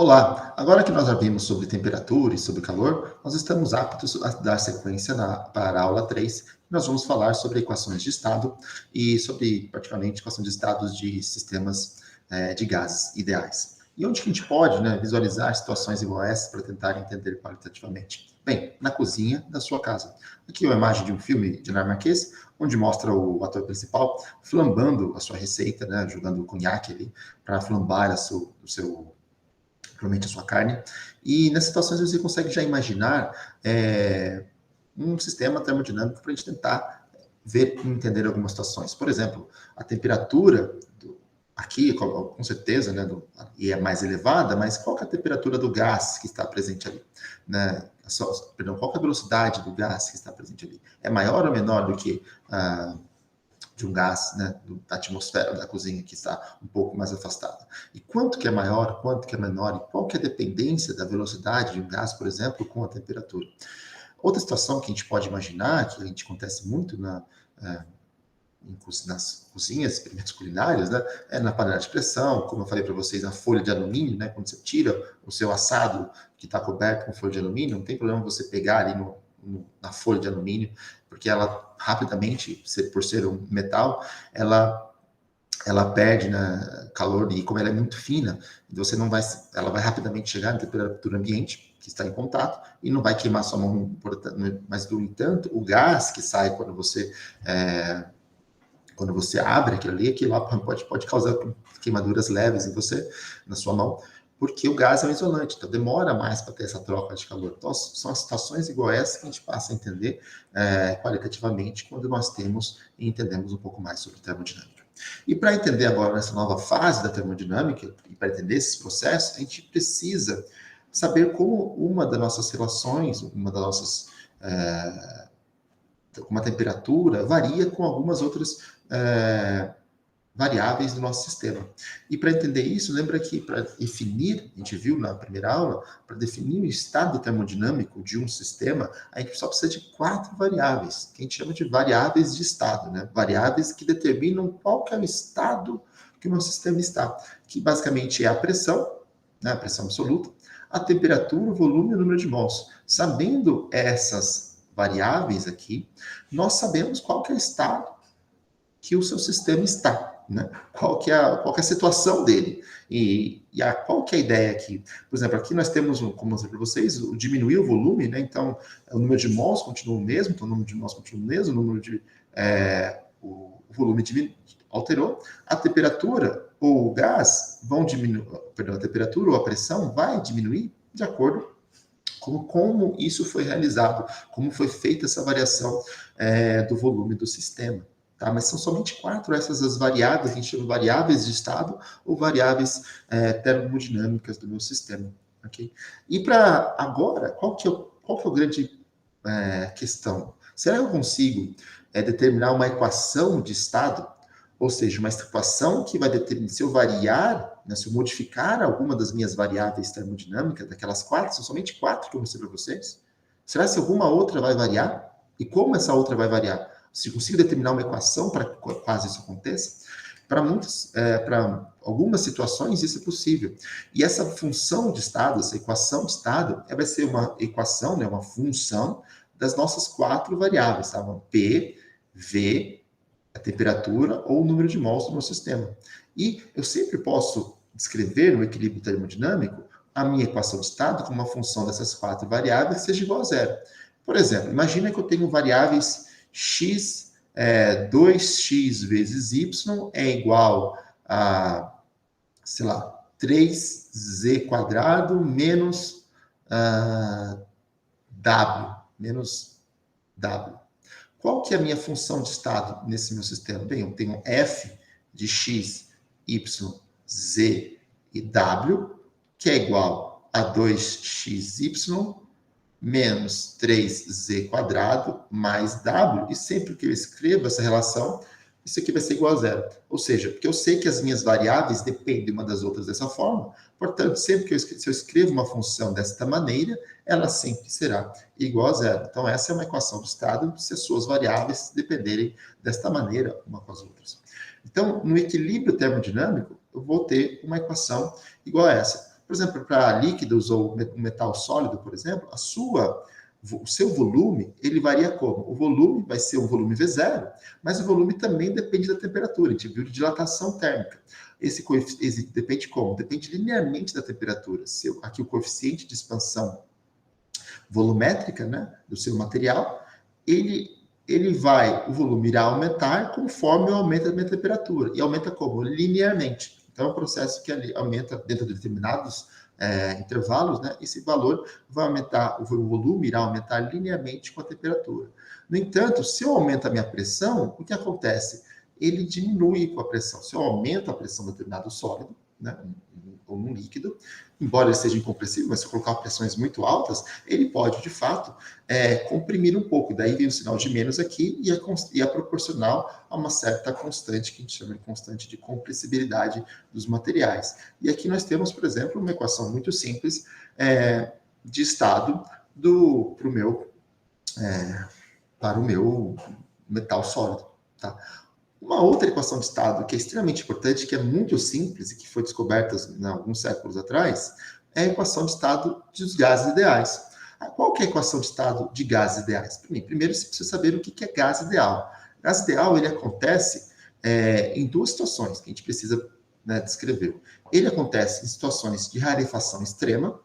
Olá, agora que nós já vimos sobre temperatura e sobre calor, nós estamos aptos a dar sequência para a aula 3. Nós vamos falar sobre equações de estado e sobre, praticamente, equação de estados de sistemas de gases ideais. E onde que a gente pode, visualizar situações igual a essa para tentar entender qualitativamente? Bem, na cozinha da sua casa. Aqui é uma imagem de um filme dinamarquês, onde mostra o ator principal flambando a sua receita, jogando o conhaque ali para flambar provavelmente a sua carne, e nessas situações você consegue já imaginar um sistema termodinâmico para a gente tentar ver e entender algumas situações. Por exemplo, a temperatura aqui, com certeza, e é mais elevada, mas qual que é a temperatura do gás que está presente ali? Perdão, qual que é a velocidade do gás que está presente ali? É maior ou menor do que de um gás, da atmosfera da cozinha que está um pouco mais afastada? E quanto que é maior, quanto que é menor, e qual que é a dependência da velocidade de um gás, por exemplo, com a temperatura? Outra situação que a gente pode imaginar, que a gente acontece muito nas cozinhas, experimentos culinários, é na panela de pressão, como eu falei para vocês, a folha de alumínio, quando você tira o seu assado que está coberto com folha de alumínio, não tem problema você pegar ali na folha de alumínio, porque ela rapidamente, por ser um metal, ela perde calor, e como ela é muito fina, ela vai rapidamente chegar na temperatura ambiente, que está em contato, e não vai queimar sua mão, mas, no entanto, o gás que sai quando você abre aquilo lá pode causar queimaduras leves em você, na sua mão, porque o gás é um isolante, então demora mais para ter essa troca de calor. Então, são as situações igual a essa que a gente passa a entender qualitativamente quando nós temos e entendemos um pouco mais sobre termodinâmica. E para entender agora essa nova fase da termodinâmica, e para entender esses processos, a gente precisa saber como uma das nossas relações, como a temperatura varia com algumas outras variáveis do nosso sistema. E para entender isso, lembra que para definir, a gente viu na primeira aula, para definir o estado termodinâmico de um sistema, a gente só precisa de 4 variáveis, que a gente chama de variáveis de estado, variáveis que determinam qual que é o estado que o nosso sistema está, que basicamente é a pressão, a pressão absoluta, a temperatura, o volume e o número de mols. Sabendo essas variáveis aqui, nós sabemos qual que é o estado que o seu sistema está, qual que é a situação dele. Qual que é a ideia aqui? Por exemplo, aqui nós temos, como eu mostrei para vocês, diminuir o volume, então o número de mols continua o mesmo, então o número de mols continua o mesmo, o volume alterou, a temperatura ou o gás vão diminuir, perdão, a temperatura ou a pressão vai diminuir de acordo com como isso foi realizado, como foi feita essa variação do volume do sistema. Tá? Mas são somente 4 essas as variáveis, a gente chama variáveis de estado ou variáveis termodinâmicas do meu sistema. Okay? E para agora, qual que é a grande questão? Será que eu consigo determinar uma equação de estado? Ou seja, uma equação que vai determinar, se eu variar, se eu modificar alguma das minhas variáveis termodinâmicas, daquelas 4, são somente 4 que eu mostrei para vocês, será que alguma outra vai variar? E como essa outra vai variar? Se eu consigo determinar uma equação para que quase isso aconteça? Para algumas situações isso é possível. E essa função de estado, essa equação de estado, vai ser uma equação, uma função das nossas 4 variáveis, tá? P, V, a temperatura ou o número de mols do meu sistema. E eu sempre posso descrever no equilíbrio termodinâmico a minha equação de estado como uma função dessas 4 variáveis que seja igual a zero. Por exemplo, imagina que eu tenho variáveis x, 2x vezes y é igual a, sei lá, 3z quadrado menos w, Qual que é a minha função de estado nesse meu sistema? Bem, eu tenho f de x, y, z e w, que é igual a 2xy menos 3z quadrado mais w, e sempre que eu escrevo essa relação, isso aqui vai ser igual a zero. Ou seja, porque eu sei que as minhas variáveis dependem uma das outras dessa forma, portanto, sempre que se eu escrevo uma função desta maneira, ela sempre será igual a zero. Então, essa é uma equação do estado se as suas variáveis dependerem desta maneira uma com as outras. Então, no equilíbrio termodinâmico, eu vou ter uma equação igual a essa. Por exemplo, para líquidos ou metal sólido, por exemplo, o seu volume, ele varia como? O volume vai ser um volume V0, mas o volume também depende da temperatura. A gente viu de dilatação térmica. Esse depende como? Depende linearmente da temperatura. Aqui o coeficiente de expansão volumétrica, né, do seu material, o volume irá aumentar conforme aumenta a minha temperatura. E aumenta como? Linearmente. Então, é um processo que aumenta dentro de determinados intervalos, né? Esse valor vai aumentar, o volume irá aumentar linearmente com a temperatura. No entanto, se eu aumento a minha pressão, o que acontece? Ele diminui com a pressão. Se eu aumento a pressão de determinado sólido, né, ou num líquido, embora ele seja incompressível, mas se eu colocar pressões muito altas, ele pode, de fato, comprimir um pouco. Daí vem o sinal de menos aqui e é proporcional a uma certa constante, que a gente chama de constante de compressibilidade dos materiais. E aqui nós temos, por exemplo, uma equação muito simples de estado para o meu metal sólido. Tá? Uma outra equação de estado que é extremamente importante, que é muito simples e que foi descoberta alguns séculos atrás, é a equação de estado dos gases ideais. Qual que é a equação de estado de gases ideais? Primeiro, você precisa saber o que é gás ideal. Gás ideal, ele acontece em duas situações que a gente precisa, né, descrever. Ele acontece em situações de rarefação extrema. O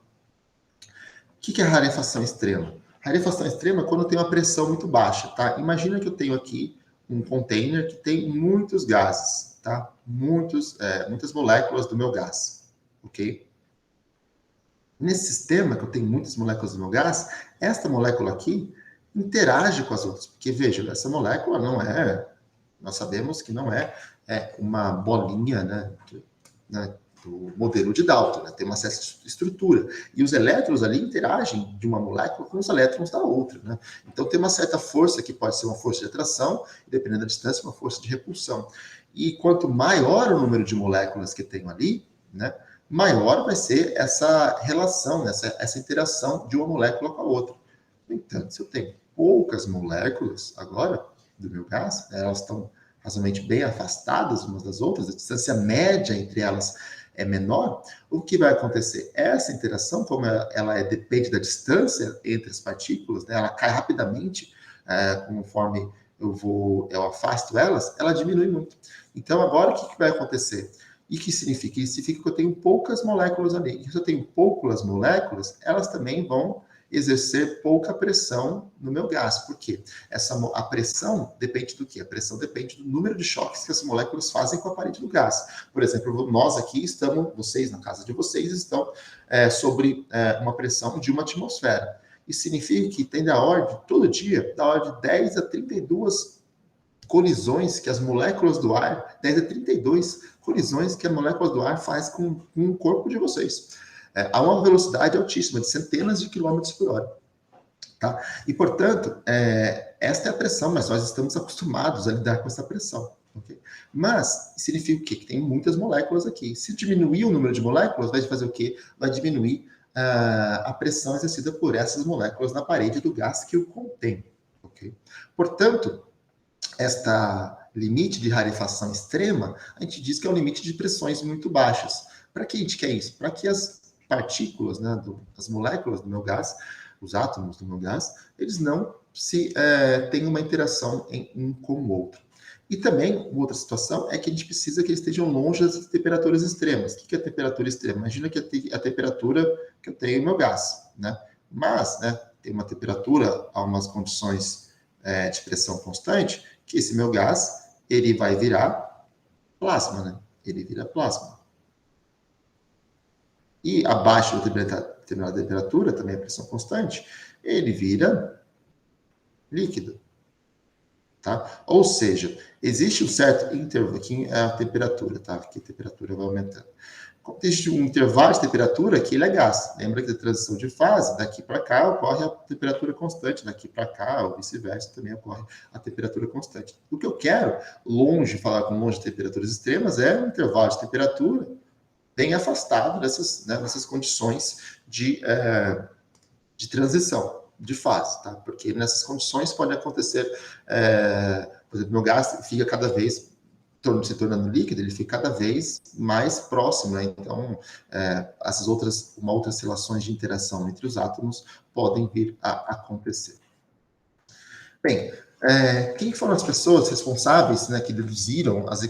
que é rarefação extrema? Rarefação extrema é quando tem uma pressão muito baixa, tá? Imagina que eu tenho aqui um container que tem muitos gases, tá? Muitas moléculas do meu gás, ok? Nesse sistema que eu tenho muitas moléculas do meu gás, esta molécula aqui interage com as outras, porque veja, essa molécula nós sabemos que não é uma bolinha, né, do modelo de Dalton, né? Tem uma certa estrutura. E os elétrons ali interagem de uma molécula com os elétrons da outra, né? Então tem uma certa força que pode ser uma força de atração, e dependendo da distância, uma força de repulsão. E quanto maior o número de moléculas que tenho ali, né, maior vai ser essa relação, essa interação de uma molécula com a outra. No entanto, se eu tenho poucas moléculas agora do meu gás, né, elas estão razoavelmente bem afastadas umas das outras, a distância média entre elas é menor, o que vai acontecer? Essa interação, como ela depende da distância entre as partículas, né, ela cai rapidamente conforme eu afasto elas, ela diminui muito. Então, agora, o que vai acontecer? E que significa? Isso significa que eu tenho poucas moléculas ali. E se eu tenho poucas moléculas, elas também vão exercer pouca pressão no meu gás. Por quê? A pressão depende do quê? A pressão depende do número de choques que as moléculas fazem com a parede do gás. Por exemplo, nós aqui estamos, vocês, na casa de vocês, estão sobre uma pressão de uma atmosfera. Isso significa que tem todo dia, da ordem de 10 a 32 colisões que as moléculas do ar, 10 a 32 colisões que as moléculas do ar faz com o corpo de vocês. A uma velocidade altíssima, de centenas de quilômetros por hora. Tá? E, portanto, esta é a pressão, mas nós estamos acostumados a lidar com essa pressão. Okay? Mas, significa o quê? Que tem muitas moléculas aqui. Se diminuir o número de moléculas, vai fazer o quê? Vai diminuir a pressão exercida por essas moléculas na parede do gás que o contém. Okay? Portanto, esta limite de rarefação extrema, a gente diz que é um limite de pressões muito baixas. Para que a gente quer isso? Para que as partículas, né, as moléculas do meu gás, os átomos do meu gás, eles não tenham uma interação em um com o outro. E também, uma outra situação é que a gente precisa que eles estejam longe das temperaturas extremas. O que é a temperatura extrema? Imagina que a temperatura que eu tenho no meu gás, né? Mas, né, tem uma temperatura a umas condições de pressão constante, que esse meu gás, ele vai virar plasma, né? Ele vira plasma. E abaixo de determinada temperatura, também a pressão constante, ele vira líquido. Tá? Ou seja, existe um certo intervalo, aqui é a temperatura, tá? Aqui a temperatura vai aumentando. Existe um intervalo de temperatura que ele é gás. Lembra que a transição de fase, daqui para cá, ocorre a temperatura constante, daqui para cá, ou vice-versa, também ocorre a temperatura constante. O que eu quero, falar com longe de temperaturas extremas, é um intervalo de temperatura bem afastado dessas condições de transição, de fase, tá? Porque nessas condições pode acontecer, por exemplo, meu gás fica cada vez se tornando líquido, ele fica cada vez mais próximo, né? Então, outras relações de interação entre os átomos podem vir a acontecer. Bem, quem foram as pessoas responsáveis, né, que deduziram as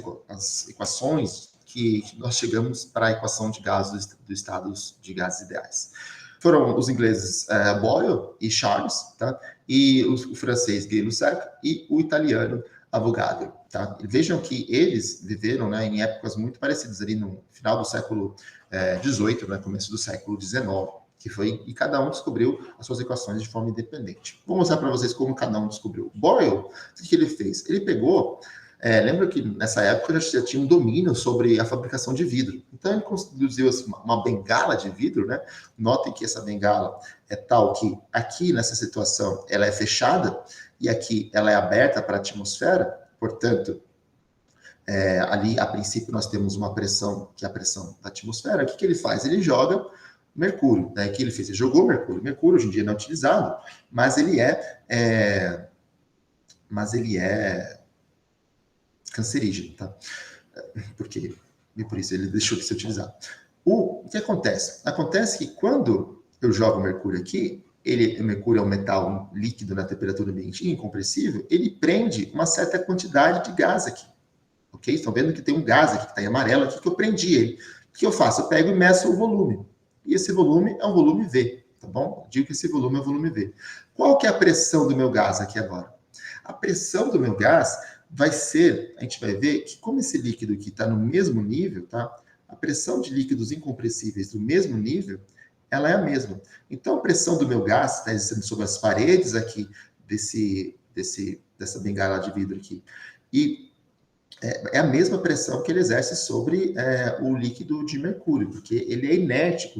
equações que nós chegamos para a equação de gases do estados de gases ideais? Foram os ingleses Boyle e Charles, tá? E o francês Gay-Lussac e o italiano Avogadro. Tá? Vejam que eles viveram, né, em épocas muito parecidas, ali no final do século XVIII, né, começo do século XIX, e cada um descobriu as suas equações de forma independente. Vou mostrar para vocês como cada um descobriu. Boyle, o que ele fez? Ele pegou, lembra que nessa época já tinha um domínio sobre a fabricação de vidro. Então ele conduziu uma bengala de vidro, né? Notem que essa bengala é tal que aqui nessa situação ela é fechada e aqui ela é aberta para a atmosfera, portanto, ali a princípio nós temos uma pressão, que é a pressão da atmosfera. O que ele faz? Ele joga mercúrio, né? O que ele fez? Ele jogou mercúrio. Mercúrio hoje em dia não é utilizado, mas ele é cancerígeno, tá? Por isso ele deixou de ser utilizado. O que acontece? Acontece que quando eu jogo mercúrio aqui, o mercúrio é um metal líquido na temperatura ambiente incompressível, ele prende uma certa quantidade de gás aqui. Ok? Estão vendo que tem um gás aqui, que está em amarelo aqui, que eu prendi ele. O que eu faço? Eu pego e meço o volume. E esse volume é um volume V, tá bom? Eu digo que esse volume é o volume V. Qual que é a pressão do meu gás aqui agora? A pressão do meu gás vai ser, a gente vai ver que como esse líquido aqui está no mesmo nível, tá? A pressão de líquidos incompressíveis do mesmo nível, ela é a mesma. Então, a pressão do meu gás está exercendo sobre as paredes aqui dessa bengala de vidro aqui. E é a mesma pressão que ele exerce sobre o líquido de mercúrio, porque ele é inerte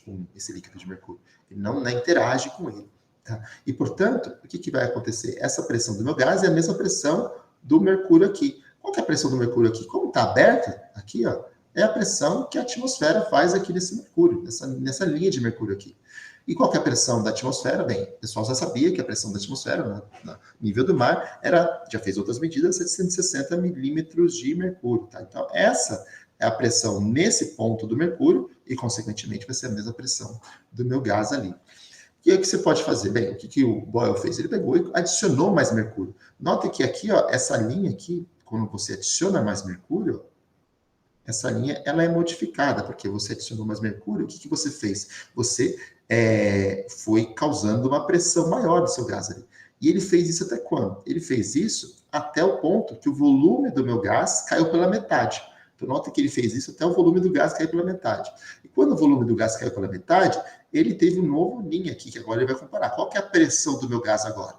com esse líquido de mercúrio. Ele não interage com ele. Tá? E, portanto, o que vai acontecer? Essa pressão do meu gás é a mesma pressão do mercúrio aqui. Qual que é a pressão do mercúrio aqui? Como está aberto, aqui, ó, é a pressão que a atmosfera faz aqui nesse mercúrio, nessa linha de mercúrio aqui. E qual que é a pressão da atmosfera? Bem, o pessoal já sabia que a pressão da atmosfera, no nível do mar, já fez outras medidas, 760 milímetros de mercúrio. Tá? Então, essa é a pressão nesse ponto do mercúrio e, consequentemente, vai ser a mesma pressão do meu gás ali. E aí o que você pode fazer? Bem, o que o Boyle fez? Ele pegou e adicionou mais mercúrio. Note que aqui, ó, essa linha aqui, quando você adiciona mais mercúrio, essa linha ela é modificada, porque você adicionou mais mercúrio. O que você fez? Você foi causando uma pressão maior no seu gás ali. E ele fez isso até quando? Ele fez isso até o ponto que o volume do meu gás caiu pela metade. Então, nota que ele fez isso até o volume do gás cair pela metade. E quando o volume do gás caiu pela metade, ele teve um novo linha aqui, que agora ele vai comparar. Qual que é a pressão do meu gás agora?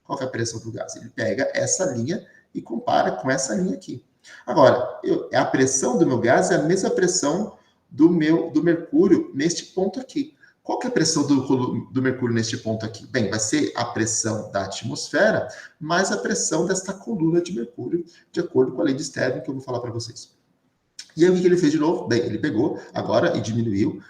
Qual que é a pressão do gás? Ele pega essa linha e compara com essa linha aqui. Agora, a pressão do meu gás é a mesma pressão do mercúrio neste ponto aqui. Qual que é a pressão do mercúrio neste ponto aqui? Bem, vai ser a pressão da atmosfera mais a pressão desta coluna de mercúrio, de acordo com a lei de Stern, que eu vou falar para vocês. E aí, o que ele fez de novo? Bem, ele pegou agora e diminuiu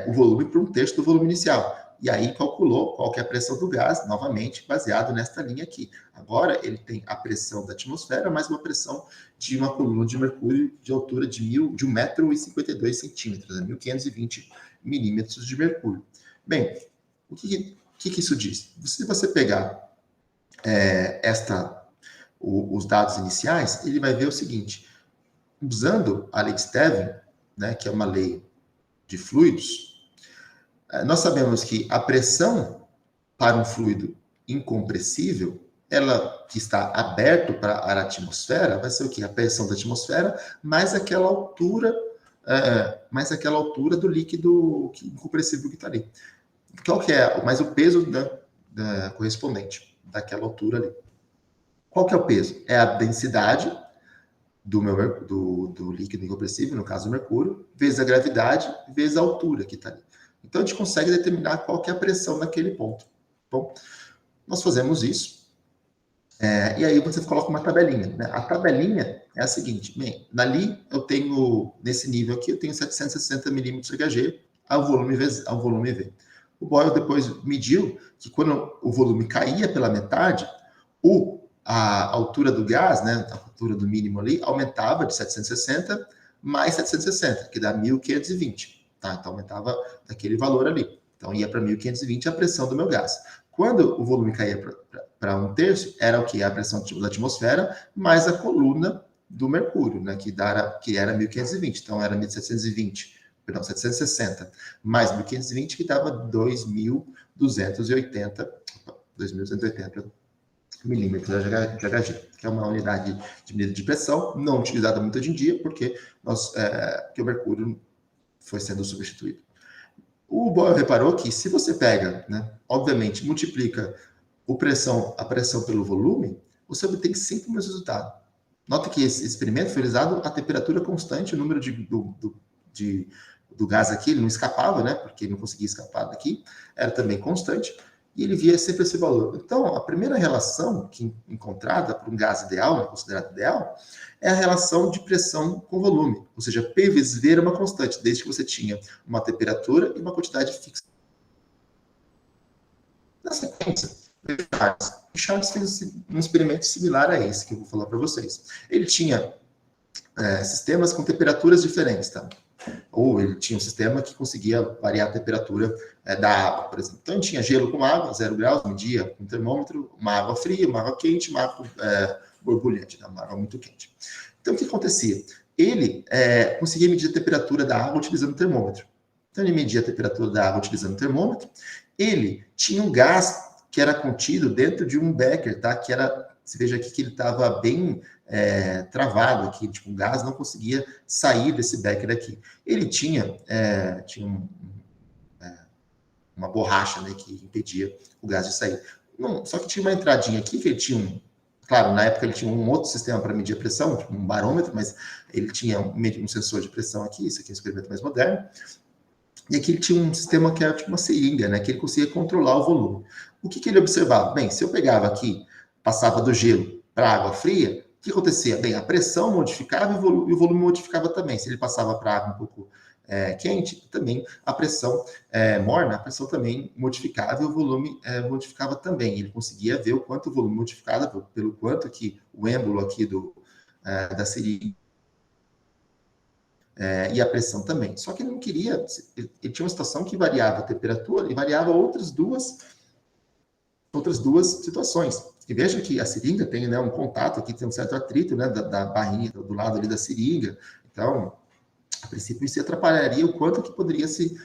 o volume para 1/3 do volume inicial. E aí calculou qual que é a pressão do gás, novamente, baseado nesta linha aqui. Agora, ele tem a pressão da atmosfera mais uma pressão de uma coluna de mercúrio de altura de 1,52 m, né? 1.520 milímetros de mercúrio. Bem, o que isso diz? Se você pegar os dados iniciais, ele vai ver o seguinte: usando a lei de Stern, né, que é uma lei de fluidos, nós sabemos que a pressão para um fluido incompressível, ela que está aberto para a atmosfera, vai ser o quê? A pressão da atmosfera mais aquela altura do líquido incompressível que está ali. Qual que é? Mais o peso correspondente daquela altura ali. Qual que é o peso? É a densidade do líquido incompressível, no caso o mercúrio, vezes a gravidade, vezes a altura que está ali. Então, a gente consegue determinar qual que é a pressão naquele ponto. Bom, nós fazemos isso, e aí você coloca uma tabelinha. Né? A tabelinha é a seguinte: bem, dali eu tenho, nesse nível aqui, eu tenho 760 milímetros de Hg ao volume V. O Boyle depois mediu que quando o volume caía pela metade, a altura do gás, né, a altura do mínimo ali, aumentava de 760 mais 760, que dá 1.520, tá? Então aumentava daquele valor ali. Então ia para 1.520 a pressão do meu gás. Quando o volume caía para 1/3, era o que? A pressão da atmosfera mais a coluna do mercúrio, né, que era 1.520. Então era 1.720, perdão, 760 mais 1.520, que dava 2.280 milímetros de Hg, que é uma unidade de medida de pressão, não utilizada muito hoje em dia, porque o mercúrio foi sendo substituído. O Boyle reparou que se você pega, né, obviamente, multiplica a pressão pelo volume, você obtém sempre o mesmo resultado. Nota que esse experimento foi realizado a temperatura constante, o número do gás aqui, ele não escapava, né, porque ele não conseguia escapar daqui, era também constante, e ele via sempre esse valor. Então, a primeira relação encontrada para um gás ideal, né, considerado ideal, é a relação de pressão com volume, ou seja, P vezes V era uma constante, desde que você tinha uma temperatura e uma quantidade fixa. Na sequência, o Charles fez um experimento similar a esse que eu vou falar para vocês. Ele tinha sistemas com temperaturas diferentes, tá? Ou ele tinha um sistema que conseguia variar a temperatura da água, por exemplo. Então, ele tinha gelo com água, 0 graus, media com um termômetro, uma água fria, uma água quente, uma água borbulhante, né? Uma água muito quente. Então, o que acontecia? Ele conseguia medir a temperatura da água utilizando o termômetro. Então, ele media a temperatura da água utilizando o termômetro. Ele tinha um gás que era contido dentro de um becker, tá? Que era, você veja aqui que ele estava bem travado aqui, tipo, o gás não conseguia sair desse becker aqui. Ele tinha uma borracha, né, que impedia o gás de sair. Não, só que tinha uma entradinha aqui, que ele tinha claro, na época ele tinha um outro sistema para medir a pressão, tipo um barômetro, mas ele tinha um sensor de pressão aqui, isso aqui é um experimento mais moderno. E aqui ele tinha um sistema que era tipo uma seringa, né, que ele conseguia controlar o volume. O que ele observava? Bem, se eu pegava aqui, passava do gelo para água fria, o que acontecia? Bem, a pressão modificava e o volume modificava também. Se ele passava para água um pouco quente, também a pressão morna, a pressão também modificava e o volume modificava também. Ele conseguia ver o quanto o volume modificava, pelo quanto que o êmbolo aqui da seringa e a pressão também. Só que ele não queria, ele tinha uma situação que variava a temperatura e variava outras duas situações. E veja que a seringa tem, né, um contato aqui, tem um certo atrito, né, da barrinha, do lado ali da seringa. Então, a princípio, isso atrapalharia o quanto que poderia se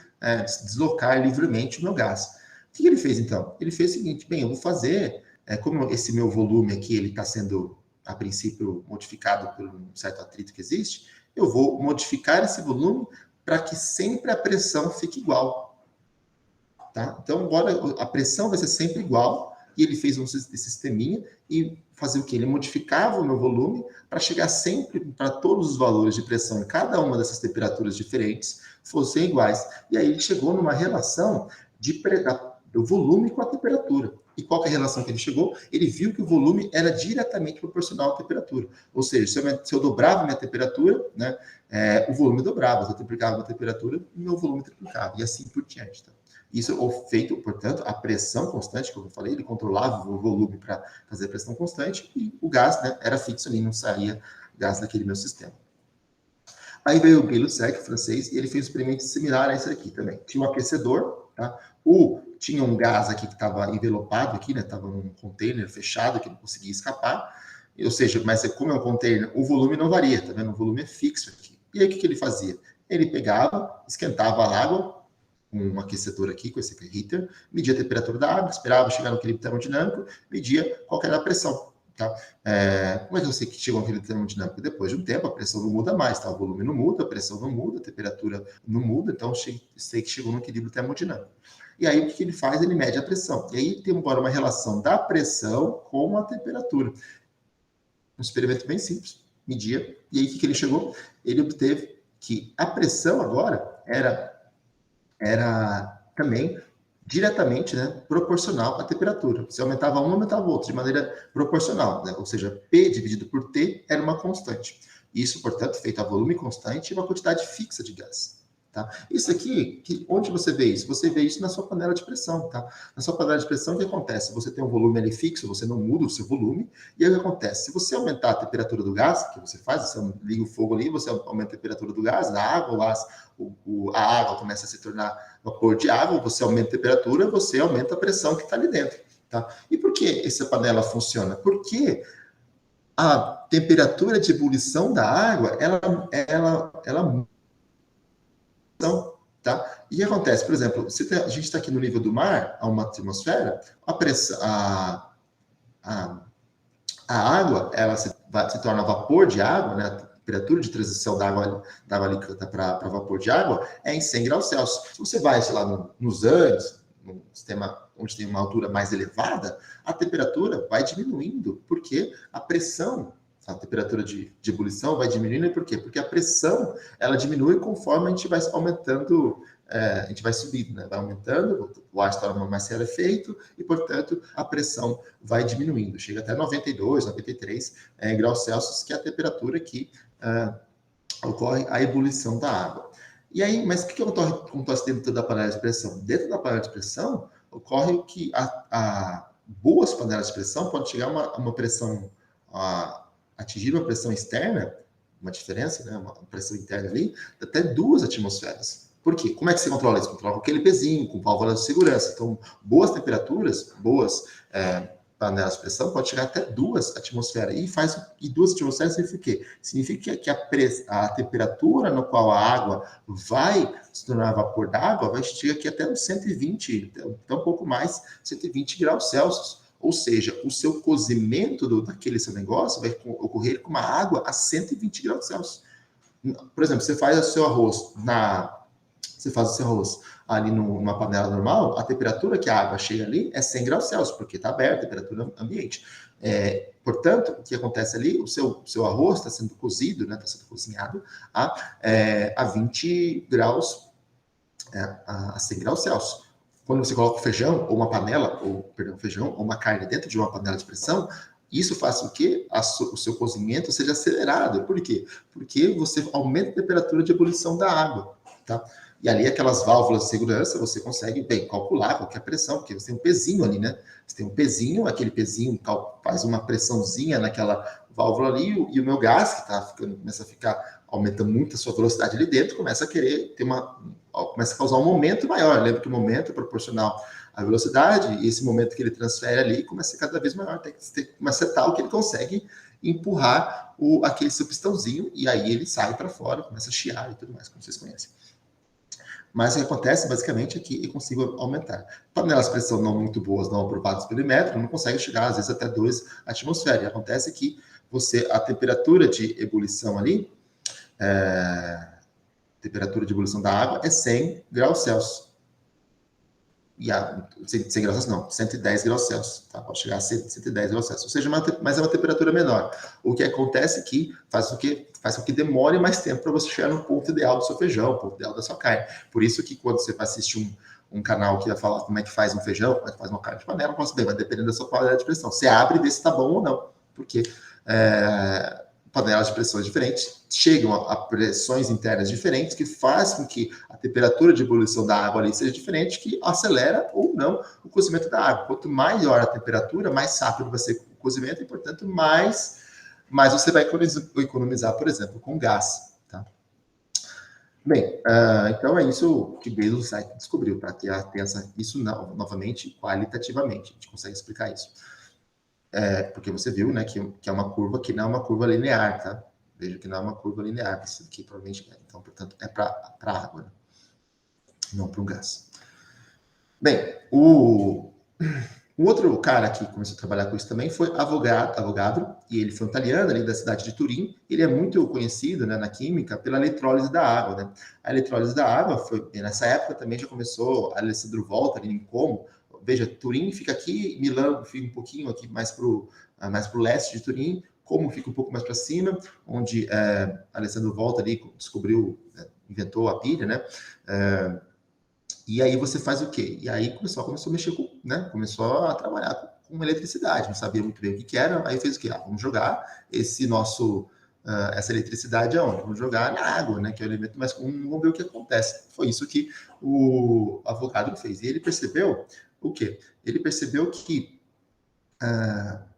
deslocar livremente o meu gás. O que ele fez, então? Ele fez o seguinte, bem, eu vou fazer, como esse meu volume aqui, ele está sendo, a princípio, modificado por um certo atrito que existe, eu vou modificar esse volume para que sempre a pressão fique igual. Tá? Então, agora a pressão vai ser sempre igual, e ele fez esse sisteminha e fazer o que? Ele modificava o meu volume para chegar sempre para todos os valores de pressão em cada uma dessas temperaturas diferentes fossem iguais. E aí ele chegou numa relação do volume com a temperatura. E qual que é a relação que ele chegou? Ele viu que o volume era diretamente proporcional à temperatura. Ou seja, se eu dobrava minha temperatura, né, o volume dobrava. Se eu triplicava a temperatura, o meu volume triplicava. E assim por diante. Tá? Isso feito, portanto, a pressão constante, como eu falei, ele controlava o volume para fazer a pressão constante e o gás, né, era fixo ali, não saía gás daquele meu sistema. Aí veio o Gay-Lussac, francês, e ele fez um experimento similar a esse aqui também. Tinha um aquecedor, tá? Tinha um gás aqui que estava envelopado aqui, né? Estava num container fechado que não conseguia escapar. Ou seja, mas como é um container, o volume não varia, tá vendo? O volume é fixo aqui. E aí o que ele fazia? Ele pegava, esquentava a água, um aquecedor aqui com esse heater, media a temperatura da água, esperava chegar no equilíbrio termodinâmico, media qual era a pressão. Tá? Como é que eu sei que chegou no equilíbrio termodinâmico? Depois de um tempo, a pressão não muda mais, tá? O volume não muda, a pressão não muda, a temperatura não muda, então sei que chegou no equilíbrio termodinâmico. E aí o que ele faz? Ele mede a pressão. E aí tem agora uma relação da pressão com a temperatura. Um experimento bem simples, media. E aí o que ele chegou? Ele obteve que a pressão agora era também diretamente, né, proporcional à temperatura. Se aumentava um, aumentava o outro, de maneira proporcional, né? Ou seja, P dividido por T era uma constante. Isso, portanto, feito a volume constante e uma quantidade fixa de gás. Tá? Isso aqui, onde você vê isso? Você vê isso na sua panela de pressão, tá? Na sua panela de pressão, o que acontece? Você tem um volume ali fixo, você não muda o seu volume, e aí o que acontece? Se você aumentar a temperatura do gás, que você faz, você liga o fogo ali, você aumenta a temperatura do gás, da água, a água começa a se tornar vapor de água, você aumenta a temperatura, você aumenta a pressão que está ali dentro, tá? E por que essa panela funciona? Porque a temperatura de ebulição da água, ela então, tá? E o que acontece? Por exemplo, a gente está aqui no nível do mar, a uma atmosfera, a pressão, a, a água, ela se torna vapor de água, né? A temperatura de transição da água líquida para vapor de água é em 100 graus Celsius. Se você vai, sei lá, nos Andes, num sistema onde tem uma altura mais elevada, a temperatura vai diminuindo, porque a pressão, a temperatura de ebulição vai diminuindo, por quê? Porque a pressão, ela diminui conforme a gente vai aumentando, a gente vai subindo, né? Vai aumentando, o ar se torna mais rarefeito e, portanto, a pressão vai diminuindo. Chega até 92, 93 graus Celsius, que é a temperatura que ocorre a ebulição da água. E aí, mas o que acontece dentro da panela de pressão? Dentro da panela de pressão, ocorre que boas panelas de pressão podem chegar a uma pressão, atingir uma pressão externa, uma diferença, né, uma pressão interna ali, até 2 atmosferas. Por quê? Como é que você controla isso? Controla com aquele pezinho, com válvula de segurança. Então, boas temperaturas, boas panelas de pressão, pode chegar até 2 atmosferas. E 2 atmosferas significa o quê? Significa que a temperatura no qual a água vai se tornar vapor d'água vai chegar aqui até uns 120, até um pouco mais, 120 graus Celsius. Ou seja, o seu cozimento daquele seu negócio vai ocorrer com uma água a 120 graus Celsius. Por exemplo, você faz o seu arroz ali numa panela normal, a temperatura que a água chega ali é 100 graus Celsius, porque está aberta a temperatura ambiente. Portanto, o que acontece ali, o seu arroz está sendo cozido, né, está sendo cozinhado a 20 graus, a 100 graus Celsius. Quando você coloca o feijão, ou uma panela, feijão, ou uma carne dentro de uma panela de pressão, isso faz com que o seu cozimento seja acelerado. Por quê? Porque você aumenta a temperatura de ebulição da água, tá? E ali, aquelas válvulas de segurança, você consegue, bem, calcular qualquer pressão, porque você tem um pezinho ali, né? Você tem um pezinho, aquele pezinho faz uma pressãozinha naquela válvula ali, e o meu gás, que começa a ficar, aumenta muito a sua velocidade ali dentro, começa a querer começa a causar um momento maior. Lembra que o momento é proporcional à velocidade, e esse momento que ele transfere ali começa a ser cada vez maior, tem que ser tal que ele consegue empurrar aquele seu pistãozinho, e aí ele sai para fora, começa a chiar e tudo mais, como vocês conhecem. Mas o que acontece, basicamente, é que eu consigo aumentar. Panelas de pressão não muito boas, não aprovadas pelo Inmetro, não consegue chegar, às vezes, até 2 atmosferas. E acontece que a temperatura de ebulição ali, temperatura de ebulição da água é 100 graus Celsius. 100 graus Celsius não, 110 graus Celsius, tá? Pode chegar a 110 graus Celsius, ou seja, mas é uma temperatura menor. O que acontece é que faz com que demore mais tempo para você chegar no ponto ideal do seu feijão, ponto ideal da sua carne. Por isso que quando você vai assistir um canal que vai falar como é que faz um feijão, como é que faz uma carne de panela, vai dependendo da sua panela de pressão. Você abre e vê se está bom ou não, porque panelas de pressões diferentes chegam a pressões internas diferentes, que faz com que a temperatura de ebulição da água ali seja diferente, que acelera ou não o cozimento da água. Quanto maior a temperatura, mais rápido vai ser o cozimento e, portanto, mais você vai economizar, por exemplo, com gás. Tá? Bem, então é isso que o site descobriu, para ter isso novamente qualitativamente. A gente consegue explicar isso. Porque você viu, né, que é uma curva que não é uma curva linear, tá? Veja que não é uma curva linear, isso aqui provavelmente é. Então, portanto, é para água, né? Não para o gás. Bem, o outro cara que começou a trabalhar com isso também foi Avogadro, e ele foi um italiano ali da cidade de Turim. Ele é muito conhecido, né, na química pela eletrólise da água, né? A eletrólise da água foi, nessa época também já começou Alessandro Volta ali em Como. Veja, Turim fica aqui, Milão fica um pouquinho aqui mais pro leste de Turim, Como fica um pouco mais para cima, onde Alessandro Volta ali descobriu, inventou a pilha, né? E aí você faz o quê? E aí começou a mexer com, né? Começou a trabalhar com eletricidade, não sabia muito bem o que era, aí fez o quê? Vamos jogar esse nosso essa eletricidade aonde? Vamos jogar na água, né, que é o elemento mais comum, vamos ver o que acontece. Foi isso que o Avogadro fez. E ele percebeu o quê? Ele percebeu que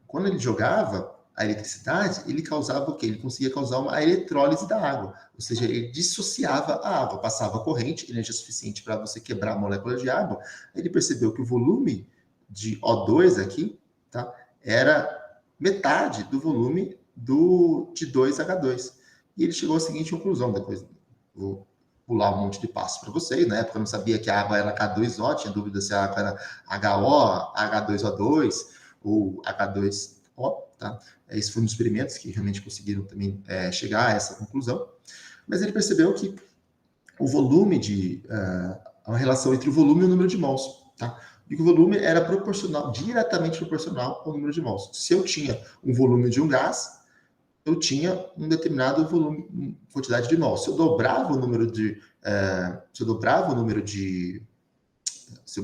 quando ele jogava a eletricidade, ele causava o quê? Ele conseguia causar uma eletrólise da água, ou seja, ele dissociava a água, passava corrente, energia suficiente para você quebrar a molécula de água. Ele percebeu que o volume de O2 aqui, tá, era metade do volume de 2H2. E ele chegou à seguinte conclusão, depois vou pular um monte de passos para vocês. Na época eu não sabia que a água era H2O, tinha dúvida se a água era HO, H2O2 ou H2O, tá? Esses foram os experimentos que realmente conseguiram também chegar a essa conclusão. Mas ele percebeu que o volume a relação entre o volume e o número de mols, tá? E que o volume era proporcional, diretamente proporcional ao número de mols. Se eu tinha um volume de um gás, eu tinha um determinado volume, quantidade de mols. Se eu dobrava o número de, se eu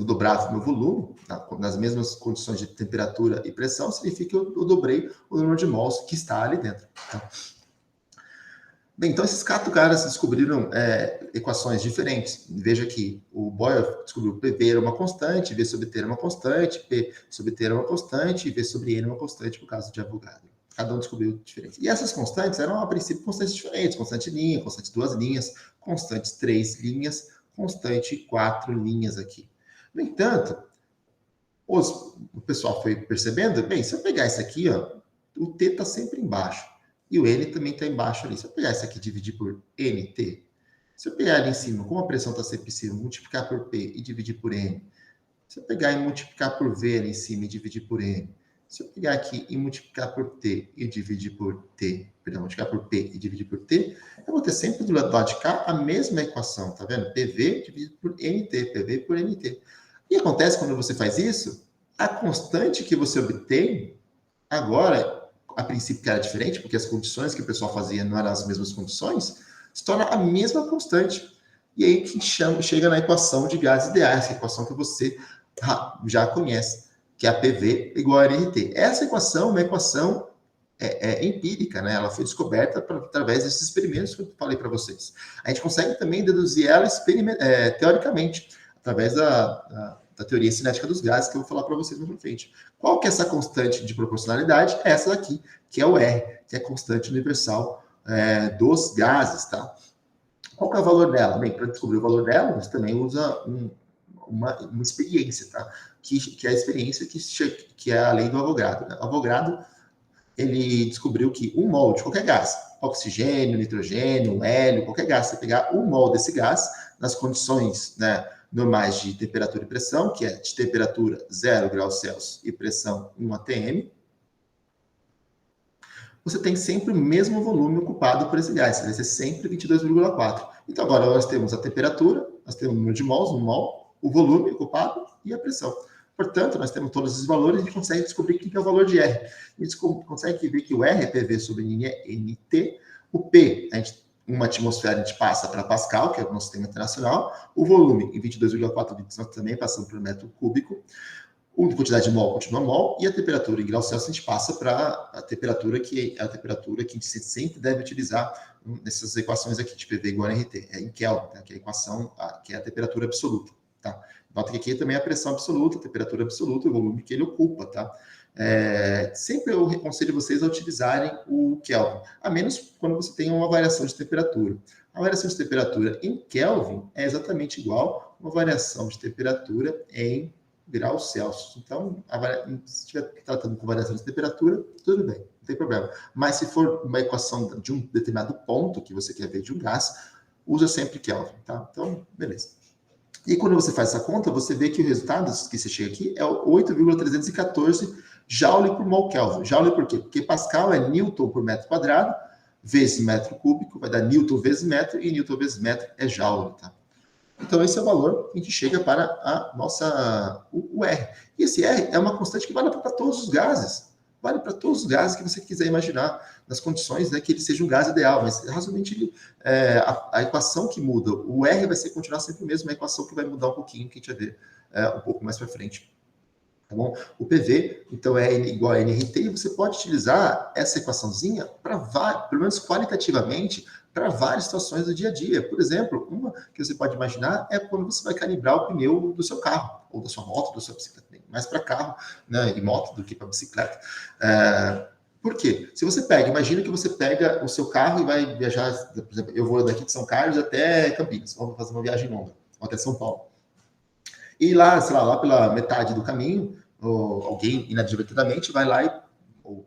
dobrava o meu volume, nas mesmas condições de temperatura e pressão, significa que eu dobrei o número de mols que está ali dentro. Tá? Bem, então esses 4 caras descobriram equações diferentes. Veja que o Boyle descobriu que PV era uma constante, V sobre T era uma constante, P sobre T era uma constante, e V sobre N era uma constante, por causa de Avogadro. Cada um descobriu diferente. E essas constantes eram, a princípio, constantes diferentes. Constante linha, constante 2 linhas, constantes 3 linhas, constante 4 linhas aqui. No entanto, o pessoal foi percebendo, bem, se eu pegar isso aqui, ó, o T está sempre embaixo. E o N também está embaixo ali. Se eu pegar isso aqui e dividir por NT, se eu pegar ali em cima, como a pressão está sempre em cima, multiplicar por P e dividir por N, se eu pegar e multiplicar por V ali em cima e dividir por N, se eu pegar aqui e multiplicar por T e dividir por T, perdão, multiplicar por P e dividir por T, eu vou ter sempre do lado de cá a mesma equação, tá vendo? PV dividido por NT, PV por NT. E acontece quando você faz isso, a constante que você obtém, agora, a princípio que era diferente, porque as condições que o pessoal fazia não eram as mesmas condições, se torna a mesma constante. E aí que chega na equação de gases ideais, que é a equação que você já conhece, que é a PV igual a RT. Essa equação é uma equação empírica, né? Ela foi descoberta através desses experimentos que eu falei para vocês. A gente consegue também deduzir ela teoricamente, através da teoria cinética dos gases, que eu vou falar para vocês mais pra frente. Qual que é essa constante de proporcionalidade? É essa daqui, que é o R, que é a constante universal dos gases, tá? Qual que é o valor dela? Bem, para descobrir o valor dela, você também usa uma experiência, tá? Que é a experiência que é a lei do Avogadro. Né? O Avogadro, ele descobriu que 1 mol de qualquer gás, oxigênio, nitrogênio, hélio, qualquer gás, você pegar 1 mol desse gás, nas condições, né, normais de temperatura e pressão, que é de temperatura 0 graus Celsius e pressão 1 atm, você tem sempre o mesmo volume ocupado por esse gás, vai ser sempre 22,4. Então, agora nós temos a temperatura, nós temos o número de mols, 1 mol, o volume ocupado e a pressão. Portanto, nós temos todos esses valores e a gente consegue descobrir o que é o valor de R. A gente consegue ver que o R é PV sobre NT, o P, uma atmosfera a gente passa para Pascal, que é o nosso sistema internacional, o volume em 22,4 litros nós também passamos por metro cúbico, a quantidade de mol continua mol, e a temperatura em graus Celsius a gente passa para a temperatura que é a temperatura que a gente sempre deve utilizar nessas equações aqui, de PV igual a RT, em Kelvin, tá? Que é a equação, que é a temperatura absoluta. Tá? Nota que aqui também é a pressão absoluta, a temperatura absoluta, o volume que ele ocupa. Tá? Sempre eu aconselho vocês a utilizarem o Kelvin, a menos quando você tem uma variação de temperatura. A variação de temperatura em Kelvin é exatamente igual a uma variação de temperatura em graus Celsius. Então, se estiver tratando com variação de temperatura, tudo bem, não tem problema. Mas se for uma equação de um determinado ponto que você quer ver de um gás, usa sempre Kelvin, tá? Então, beleza. E quando você faz essa conta, você vê que o resultado que você chega aqui é 8,314 Joule por mol Kelvin. Joule por quê? Porque Pascal é Newton por metro quadrado, vezes metro cúbico, vai dar Newton vezes metro, e Newton vezes metro é Joule, tá? Então, esse é o valor que a gente chega para o R. E esse R é uma constante que vale para todos os gases. Vale para todos os gases que você quiser imaginar, nas condições, né, que ele seja um gás ideal. Mas, razoavelmente, a equação que muda, o R vai continuar sempre o mesmo, a equação que vai mudar um pouquinho, que a gente vai ver um pouco mais para frente. Tá bom? O PV, então, é igual a NRT, e você pode utilizar essa equaçãozinha para, pelo menos qualitativamente, para várias situações do dia a dia. Por exemplo, uma que você pode imaginar é quando você vai calibrar o pneu do seu carro, ou da sua moto, da sua bicicleta, mais para carro, né, e moto do que para bicicleta. Por quê? Se você pega, imagina que você pega o seu carro e vai viajar, por exemplo, eu vou daqui de São Carlos até Campinas, vamos fazer uma viagem longa, ou até São Paulo. E lá, sei lá pela metade do caminho, alguém inadvertidamente vai lá ou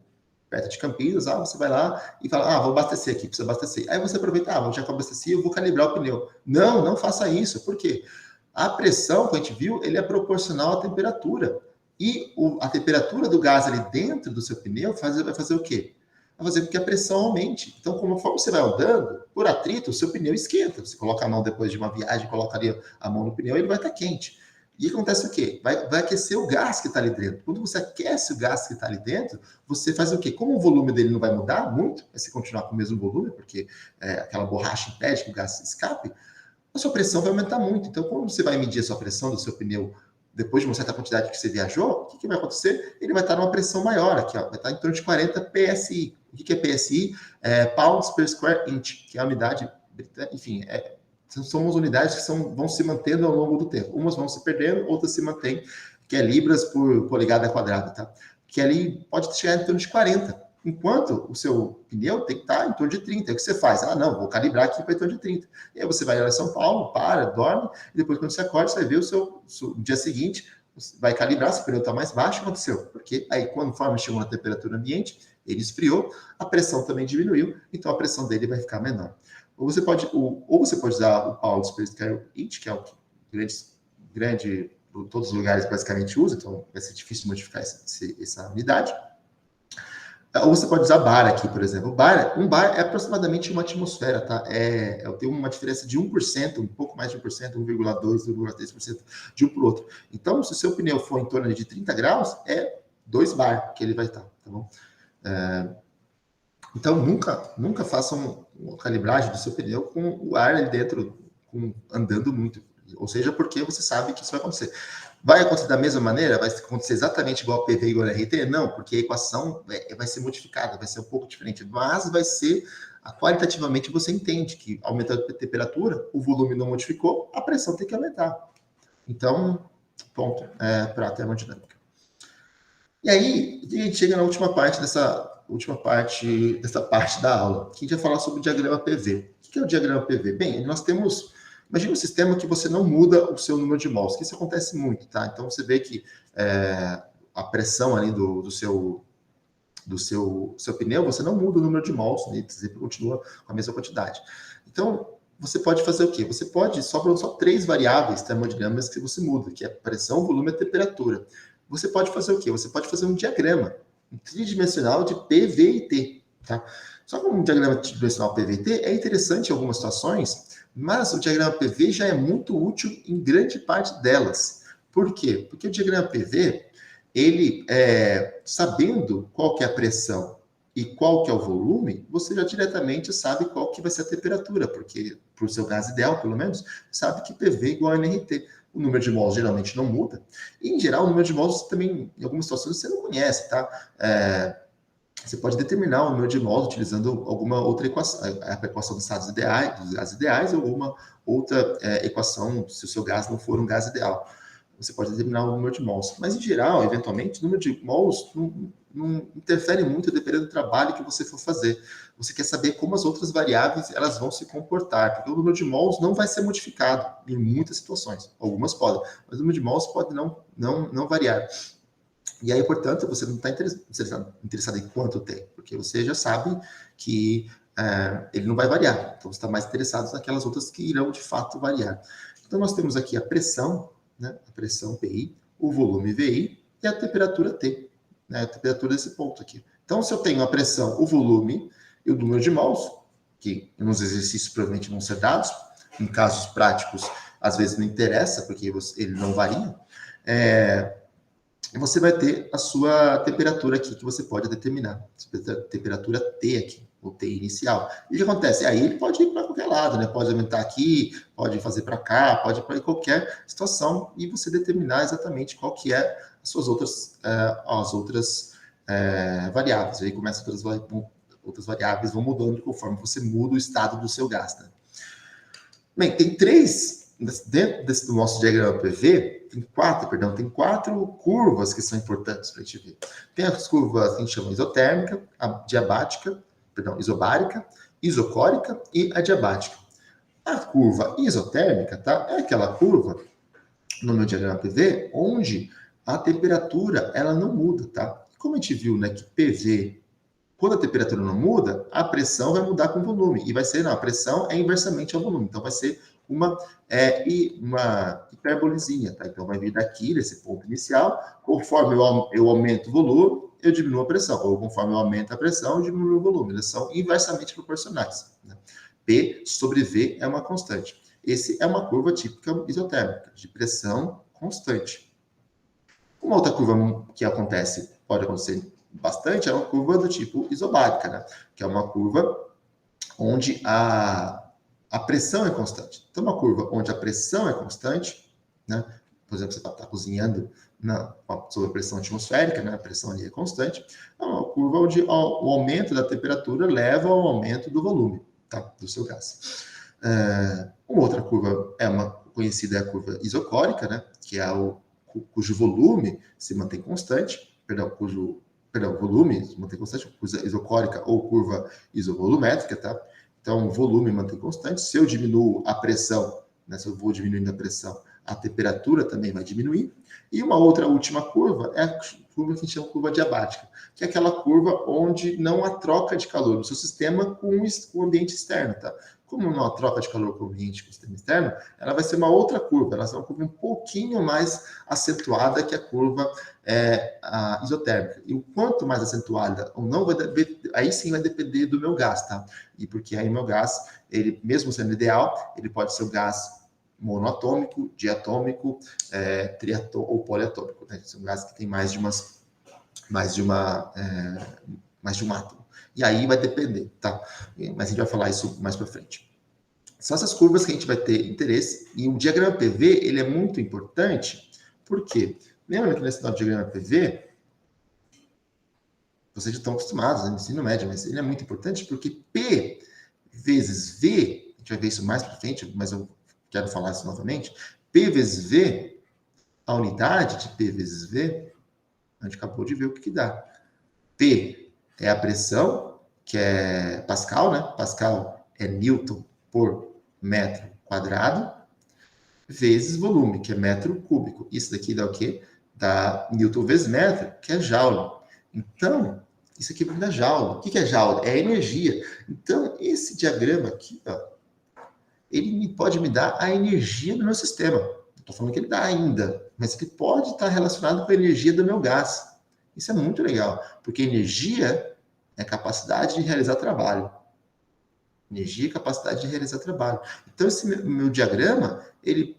perto de Campinas, você vai lá e fala, vou abastecer aqui, precisa abastecer. Aí você aproveita, já que eu abasteci, eu vou calibrar o pneu. Não faça isso. Por quê? A pressão, que a gente viu, ele é proporcional à temperatura. E a temperatura do gás ali dentro do seu pneu vai fazer o quê? Vai fazer com que a pressão aumente. Então, conforme você vai andando, por atrito, o seu pneu esquenta. Você coloca a mão depois de uma viagem, coloca ali a mão no pneu, ele vai estar quente. E acontece o quê? Vai aquecer o gás que está ali dentro. Quando você aquece o gás que está ali dentro, você faz o quê? Como o volume dele não vai mudar muito, vai se continuar com o mesmo volume, porque aquela borracha impede que o gás escape, a sua pressão vai aumentar muito. Então, quando você vai medir a sua pressão do seu pneu depois de uma certa quantidade que você viajou, o que vai acontecer? Ele vai estar numa pressão maior aqui, vai estar em torno de 40 PSI. O que é PSI? Pounds per square inch, que é a unidade, enfim, são as unidades que vão se mantendo ao longo do tempo. Umas vão se perdendo, outras se mantêm, que é libras por polegada quadrada, tá? Que ali pode chegar em torno de 40, enquanto o seu pneu tem que estar em torno de 30. O que você faz? Não, vou calibrar aqui para em torno de 30. E aí você vai lá em São Paulo, dorme, e depois quando você acorda, você vai ver no dia seguinte, vai calibrar, se o pneu está mais baixo, o que aconteceu? Porque aí, conforme chegou na temperatura ambiente, ele esfriou, a pressão também diminuiu, então a pressão dele vai ficar menor. Ou você pode usar o pounds per square inch, que é o que grande todos os lugares basicamente usam, então vai ser difícil modificar essa unidade. Ou você pode usar bar aqui, por exemplo. Um bar é aproximadamente uma atmosfera, tá? Tem uma diferença de 1%, um pouco mais de 1%, 1,2%, 1,3% de um para o outro. Então, se o seu pneu for em torno de 30 graus, é 2 bar que ele vai estar, tá bom? Então, nunca façam uma calibragem do seu pneu com o ar ali dentro, andando muito. Ou seja, porque você sabe que isso vai acontecer. Vai acontecer da mesma maneira? Vai acontecer exatamente igual ao PV igual ao RT? Não, porque a equação vai ser modificada, vai ser um pouco diferente. Mas vai ser, qualitativamente, você entende que aumentando a temperatura, o volume não modificou, a pressão tem que aumentar. Então, ponto para a termodinâmica. E aí, a gente chega na última parte dessa parte da aula, que a gente vai falar sobre o diagrama PV. O que é o diagrama PV? Bem, nós temos... Imagina um sistema que você não muda o seu número de mols, que isso acontece muito, tá? Então, você vê que a pressão ali do seu pneu, você não muda o número de mols, né? Você continua com a mesma quantidade. Então, você pode fazer o quê? Você pode, sobram só 3 variáveis termodinâmicas que você muda, que é a pressão, volume e a temperatura. Você pode fazer o quê? Você pode fazer um diagrama tridimensional de PV e T, tá? Só que um diagrama tridimensional PV e T é interessante em algumas situações, mas o diagrama PV já é muito útil em grande parte delas. Por quê? Porque o diagrama PV, ele, sabendo qual que é a pressão e qual que é o volume, você já diretamente sabe qual que vai ser a temperatura, porque, para o seu gás ideal, pelo menos, sabe que PV é igual a NRT. O número de mols geralmente não muda. E, em geral, o número de mols também, em algumas situações, você não conhece, tá? Você pode determinar o número de mols utilizando alguma outra equação, a equação dos estados ideais, dos gases ideais, ou alguma outra equação, se o seu gás não for um gás ideal. Você pode determinar o número de mols. Mas, em geral, eventualmente, o número de mols não interfere muito dependendo do trabalho que você for fazer. Você quer saber como as outras variáveis elas vão se comportar, porque o número de mols não vai ser modificado em muitas situações. Algumas podem, mas o número de mols pode não variar. E aí, portanto, você não está interessado em quanto tem, porque você já sabe que ele não vai variar. Então, você está mais interessado naquelas outras que irão, de fato, variar. Então, nós temos aqui a pressão, né, a pressão PI, o volume VI e a temperatura T, né, a temperatura desse ponto aqui. Então, se eu tenho a pressão, o volume e o número de mols, que nos exercícios provavelmente vão ser dados, em casos práticos, às vezes não interessa, porque ele não varia, você vai ter a sua temperatura aqui, que você pode determinar. Temperatura T aqui, o T inicial. E o que acontece? Aí ele pode ir para qualquer lado, né? Pode aumentar aqui, pode fazer para cá, pode ir para qualquer situação, e você determinar exatamente qual que é as outras variáveis. Aí começa outras variáveis vão mudando conforme você muda o estado do seu gás. Né? Bem, tem dentro do nosso diagrama PV, tem quatro curvas que são importantes para a gente ver. Tem as curvas que a gente chama isotérmica, isobárica, isocórica e adiabática. A curva isotérmica, tá? É aquela curva no meu diagrama PV onde a temperatura ela não muda, tá? Como a gente viu, né, que PV, quando a temperatura não muda, a pressão vai mudar com o volume. E vai ser, não, a pressão é inversamente ao volume. Então, vai ser uma hiperbolizinha, tá? Então, vai vir daqui, desse ponto inicial, conforme eu aumento o volume, eu diminuo a pressão. Ou conforme eu aumento a pressão, eu diminuo o volume. Eles são inversamente proporcionais. Né? P sobre V é uma constante. Esse é uma curva típica isotérmica, de pressão constante. Uma outra curva que pode acontecer bastante, é uma curva do tipo isobárica, né? Que é uma curva onde a pressão é constante. Então, uma curva onde a pressão é constante, né? Por exemplo, você está cozinhando sob a pressão atmosférica, né? A pressão ali é constante. É uma curva onde o aumento da temperatura leva ao aumento do volume, tá? Do seu gás. Uma outra curva conhecida é a curva isocórica, né? Que é cujo volume se mantém constante, volume se mantém constante, curva isocórica ou curva isovolumétrica, tá? Então, o volume mantém constante. Se eu diminuo a pressão, né, se eu vou diminuindo a pressão, a temperatura também vai diminuir. E uma outra última curva é a curva que a gente chama de curva adiabática, que é aquela curva onde não há troca de calor no seu sistema com o ambiente externo, tá? Como não há troca de calor com o ambiente, com o sistema externo, ela vai ser uma outra curva, ela vai ser uma curva um pouquinho mais acentuada que a curva isotérmica. E o quanto mais acentuada ou não, aí sim vai depender do meu gás, tá? E porque aí o meu gás, ele, mesmo sendo ideal, ele pode ser o gás monoatômico, diatômico, ou poliatômico, né? Esse é um gás que tem mais de um átomo. E aí vai depender, tá? Mas a gente vai falar isso mais para frente. São essas curvas que a gente vai ter interesse. E o diagrama PV, ele é muito importante, porque, lembra que nesse diagrama PV, vocês já estão acostumados no ensino médio, mas ele é muito importante porque P vezes V, a gente vai ver isso mais para frente, mas eu quero falar isso novamente, P vezes V, a unidade de P vezes V, a gente acabou de ver o que dá. P é a pressão, que é Pascal, né? Pascal é Newton por metro quadrado, vezes volume, que é metro cúbico. Isso daqui dá o quê? Dá Newton vezes metro, que é Joule. Então, isso aqui vem da Joule. O que é Joule? É energia. Então, esse diagrama aqui, ó, ele pode me dar a energia do meu sistema. Não estou falando que ele dá ainda, mas ele pode estar relacionado com a energia do meu gás. Isso é muito legal, porque energia é capacidade de realizar trabalho. Energia e capacidade de realizar trabalho. Então, esse meu diagrama,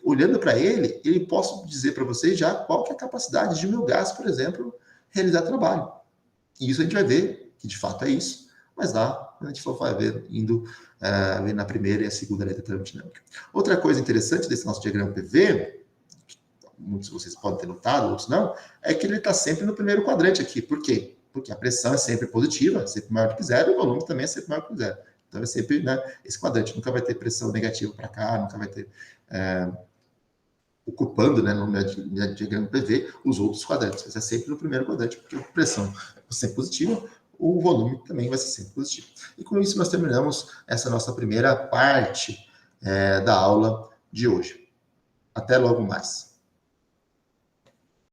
olhando para ele posso dizer para vocês já qual que é a capacidade de meu gás, por exemplo, realizar trabalho. E isso a gente vai ver que de fato é isso, mas lá, quando a gente for ver, ver na primeira e a segunda lei da termodinâmica. Outra coisa interessante desse nosso diagrama PV, muitos de vocês podem ter notado, outros não, é que ele está sempre no primeiro quadrante aqui. Por quê? Porque a pressão é sempre positiva, sempre maior do que zero, e o volume também é sempre maior do que zero. Então é sempre, né, esse quadrante, nunca vai ter pressão negativa para cá, nunca vai ter ocupando, né, no meu diagrama PV, os outros quadrantes. Mas é sempre no primeiro quadrante, porque a pressão é sempre positiva, o volume também vai ser sempre positivo. E com isso nós terminamos essa nossa primeira parte da aula de hoje. Até logo mais.